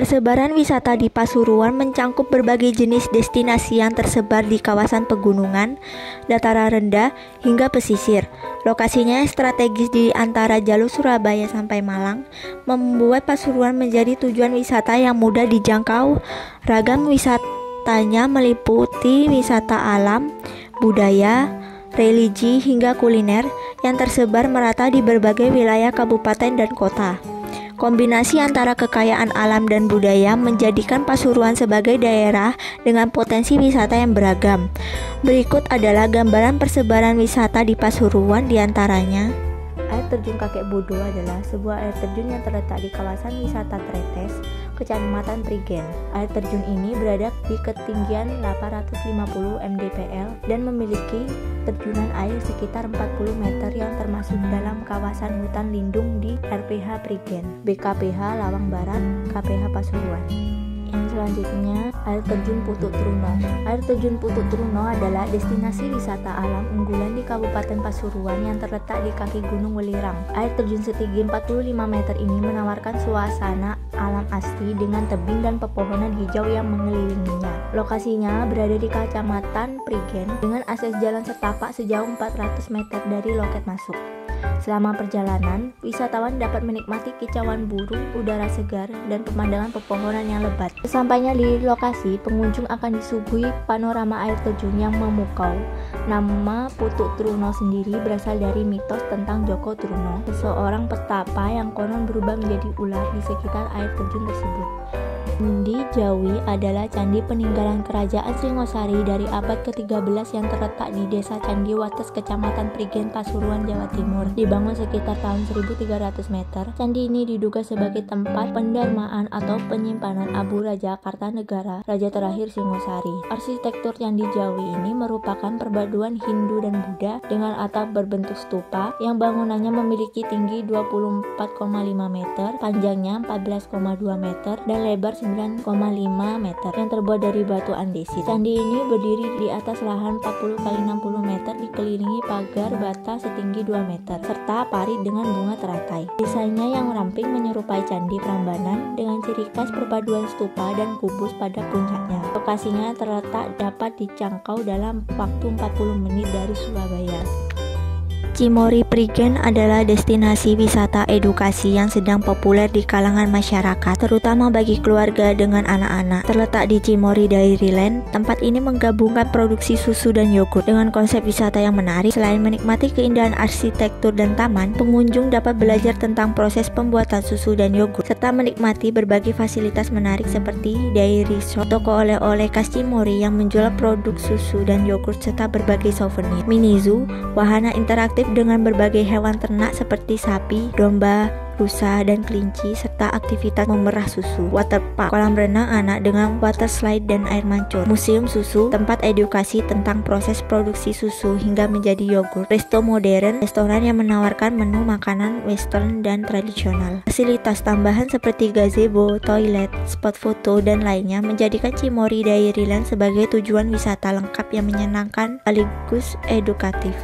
Persebaran wisata di Pasuruan mencangkup berbagai jenis destinasi yang tersebar di kawasan pegunungan, dataran rendah, hingga pesisir. Lokasinya yang strategis di antara jalur Surabaya sampai Malang, membuat Pasuruan menjadi tujuan wisata yang mudah dijangkau. Ragam wisatanya meliputi wisata alam, budaya, religi, hingga kuliner yang tersebar merata di berbagai wilayah kabupaten dan kota. Kombinasi antara kekayaan alam dan budaya menjadikan Pasuruan sebagai daerah dengan potensi wisata yang beragam. Berikut adalah gambaran persebaran wisata di Pasuruan diantaranya. Air terjun Kakek Bodo adalah sebuah air terjun yang terletak di kawasan wisata Tretes, Kecamatan Prigen. Air terjun ini berada di ketinggian 850 mdpl dan memiliki terjunan air sekitar 40 meter yang termasuk dalam kawasan hutan lindung di RPH Prigen, BKPH Lawang Barat, KPH Pasuruan. Yang selanjutnya, air terjun Putuk Truno. Air terjun Putuk Truno adalah destinasi wisata alam unggulan di Kabupaten Pasuruan yang terletak di kaki Gunung Welirang. Air terjun setinggi 45 meter ini menawarkan suasana alam asli dengan tebing dan pepohonan hijau yang mengelilinginya. Lokasinya berada di Kecamatan Prigen dengan akses jalan setapak sejauh 400 meter dari loket masuk. Selama perjalanan, wisatawan dapat menikmati kicauan burung, udara segar, dan pemandangan pepohonan yang lebat. Sesampainya di lokasi, pengunjung akan disuguhi panorama air terjun yang memukau. Nama Putuk Truno sendiri berasal dari mitos tentang Joko Truno, seseorang petapa yang konon berubah menjadi ular di sekitar air terjun tersebut. Candi Jawi adalah candi peninggalan kerajaan Singosari dari abad ke-13 yang terletak di desa Candi Wates, Kecamatan Prigen, Pasuruan, Jawa Timur. Dibangun sekitar tahun 1300 meter, candi ini diduga sebagai tempat pendarmaan atau penyimpanan abu Raja Kartanegara, raja terakhir Singosari. Arsitektur Candi Jawi ini merupakan perpaduan Hindu dan Buddha dengan atap berbentuk stupa yang bangunannya memiliki tinggi 24,5 meter, panjangnya 14,2 meter, dan lebar 9,5 meter yang terbuat dari batu andesit. Candi ini berdiri di atas lahan 40 x 60 meter dikelilingi pagar bata setinggi 2 meter serta parit dengan bunga teratai. Desainnya yang ramping menyerupai candi Prambanan dengan ciri khas perpaduan stupa dan kubus pada puncaknya. Lokasinya terletak dapat dijangkau dalam waktu 40 menit dari Surabaya. Cimory Prigen adalah destinasi wisata edukasi yang sedang populer di kalangan masyarakat, terutama bagi keluarga dengan anak-anak. Terletak di Cimory Dairyland, tempat ini menggabungkan produksi susu dan yogurt dengan konsep wisata yang menarik. Selain menikmati keindahan arsitektur dan taman, pengunjung dapat belajar tentang proses pembuatan susu dan yogurt, serta menikmati berbagai fasilitas menarik seperti dairy shop, toko oleh-oleh khas Cimory yang menjual produk susu dan yogurt, serta berbagai souvenir. Mini zoo, wahana interaktif dengan berbagai hewan ternak seperti sapi, domba, rusa, dan kelinci, serta aktivitas memerah susu. Waterpark, kolam renang anak dengan water slide dan air mancur. Museum susu, tempat edukasi tentang proses produksi susu hingga menjadi yogurt. Resto modern, restoran yang menawarkan menu makanan western dan tradisional. Fasilitas tambahan seperti gazebo, toilet, spot foto, dan lainnya menjadikan Cimory Dairyland sebagai tujuan wisata lengkap yang menyenangkan sekaligus edukatif.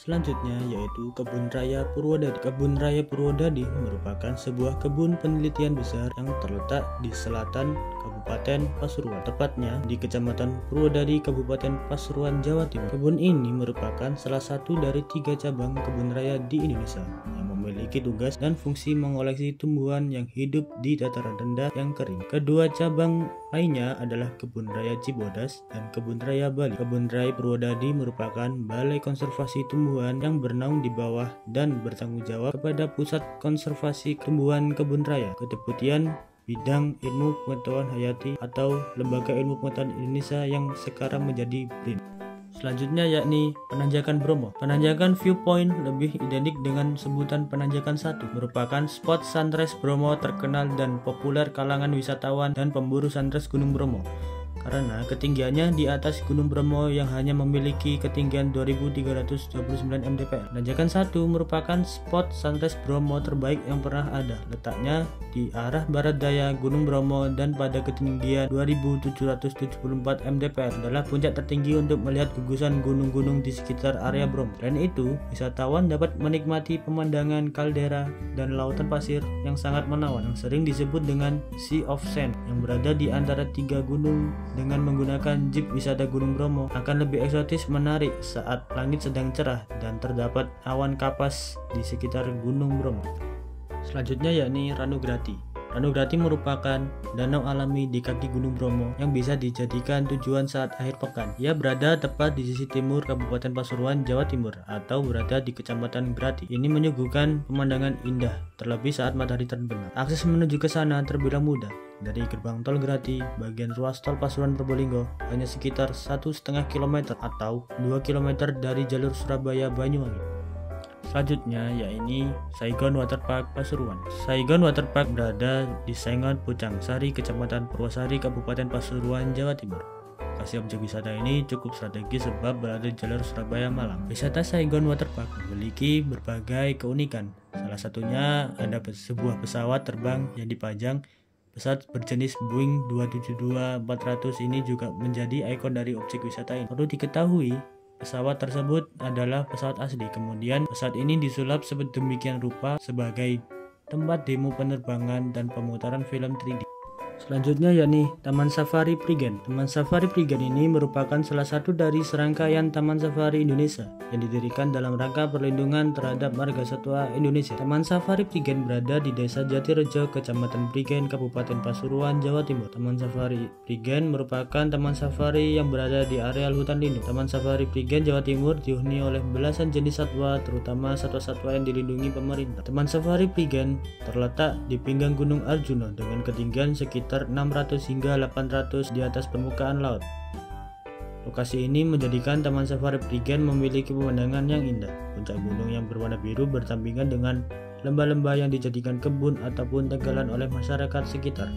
Selanjutnya yaitu Kebun Raya Purwodadi. Kebun Raya Purwodadi merupakan sebuah kebun penelitian besar yang terletak di selatan Kabupaten Pasuruan, tepatnya di Kecamatan Purwodadi, Kabupaten Pasuruan, Jawa Timur. Kebun ini merupakan salah satu dari 3 cabang kebun raya di Indonesia yang memiliki tugas dan fungsi mengoleksi tumbuhan yang hidup di dataran rendah yang kering. Kedua cabang lainnya adalah Kebun Raya Cibodas dan Kebun Raya Bali. Kebun Raya Purwodadi merupakan balai konservasi tumbuhan yang bernaung di bawah dan bertanggung jawab kepada Pusat Konservasi Tumbuhan Kebun Raya, Kedeputian Bidang Ilmu Pengetahuan Hayati atau Lembaga Ilmu Pengetahuan Indonesia yang sekarang menjadi BRIN. Selanjutnya yakni Penanjakan Bromo. Penanjakan Viewpoint, lebih identik dengan sebutan Penanjakan 1, merupakan spot sunrise Bromo terkenal dan populer kalangan wisatawan dan pemburu sunrise Gunung Bromo. karena ketinggiannya di atas Gunung Bromo yang hanya memiliki ketinggian 2329 mdpl. Nanjakan 1 merupakan spot sunrise Bromo terbaik yang pernah ada. Letaknya di arah barat daya Gunung Bromo dan pada ketinggian 2774 mdpl adalah puncak tertinggi untuk melihat gugusan gunung-gunung di sekitar area Bromo. Selain itu, wisatawan dapat menikmati pemandangan kaldera dan lautan pasir yang sangat menawan yang sering disebut dengan Sea of Sand yang berada di antara 3 gunung. Dengan menggunakan jeep wisata Gunung Bromo akan lebih eksotis menarik saat langit sedang cerah dan terdapat awan kapas di sekitar Gunung Bromo. Selanjutnya yakni Ranograti. Ranograti merupakan danau alami di kaki Gunung Bromo yang bisa dijadikan tujuan saat akhir pekan. Ia berada tepat di sisi timur Kabupaten Pasuruan, Jawa Timur atau berada di Kecamatan Grati. Ini menyuguhkan pemandangan indah terlebih saat matahari terbenam. Akses menuju ke sana terbilang mudah. Dari gerbang tol Grati, bagian ruas tol Pasuruan Probolinggo hanya sekitar 1,5 km atau 2 km dari jalur Surabaya Banyuwangi. Selanjutnya yaitu Saigon Waterpark Pasuruan. Saigon Waterpark berada di Sengon Pucang Sari, Kecamatan Purwosari, Kabupaten Pasuruan, Jawa Timur. Lokasi objek wisata ini cukup strategis sebab berada di jalur Surabaya Malang. Wisata Saigon Waterpark memiliki berbagai keunikan. Salah satunya ada sebuah pesawat terbang yang dipajang. Pesawat berjenis Boeing 772-400 ini juga menjadi ikon dari objek wisata ini. Perlu diketahui, pesawat tersebut adalah pesawat asli. Kemudian pesawat ini disulap sedemikian rupa sebagai tempat demo penerbangan dan pemutaran film 3D. Selanjutnya yakni Taman Safari Prigen. Taman Safari Prigen ini merupakan salah satu dari serangkaian Taman Safari Indonesia yang didirikan dalam rangka perlindungan terhadap marga satwa Indonesia. Taman Safari Prigen berada di Desa Jatirejo, Kecamatan Prigen, Kabupaten Pasuruan, Jawa Timur. Taman Safari Prigen merupakan taman safari yang berada di areal hutan lindung. Taman Safari Prigen, Jawa Timur dihuni oleh belasan jenis satwa, terutama satwa-satwa yang dilindungi pemerintah. Taman Safari Prigen terletak di pinggang Gunung Arjuna dengan ketinggian sekitar 600 hingga 800 di atas permukaan laut. Lokasi ini menjadikan Taman Safari Prigen memiliki pemandangan yang indah. Puncak gunung yang berwarna biru berdampingan dengan lembah-lembah yang dijadikan kebun ataupun tegalan oleh masyarakat sekitar.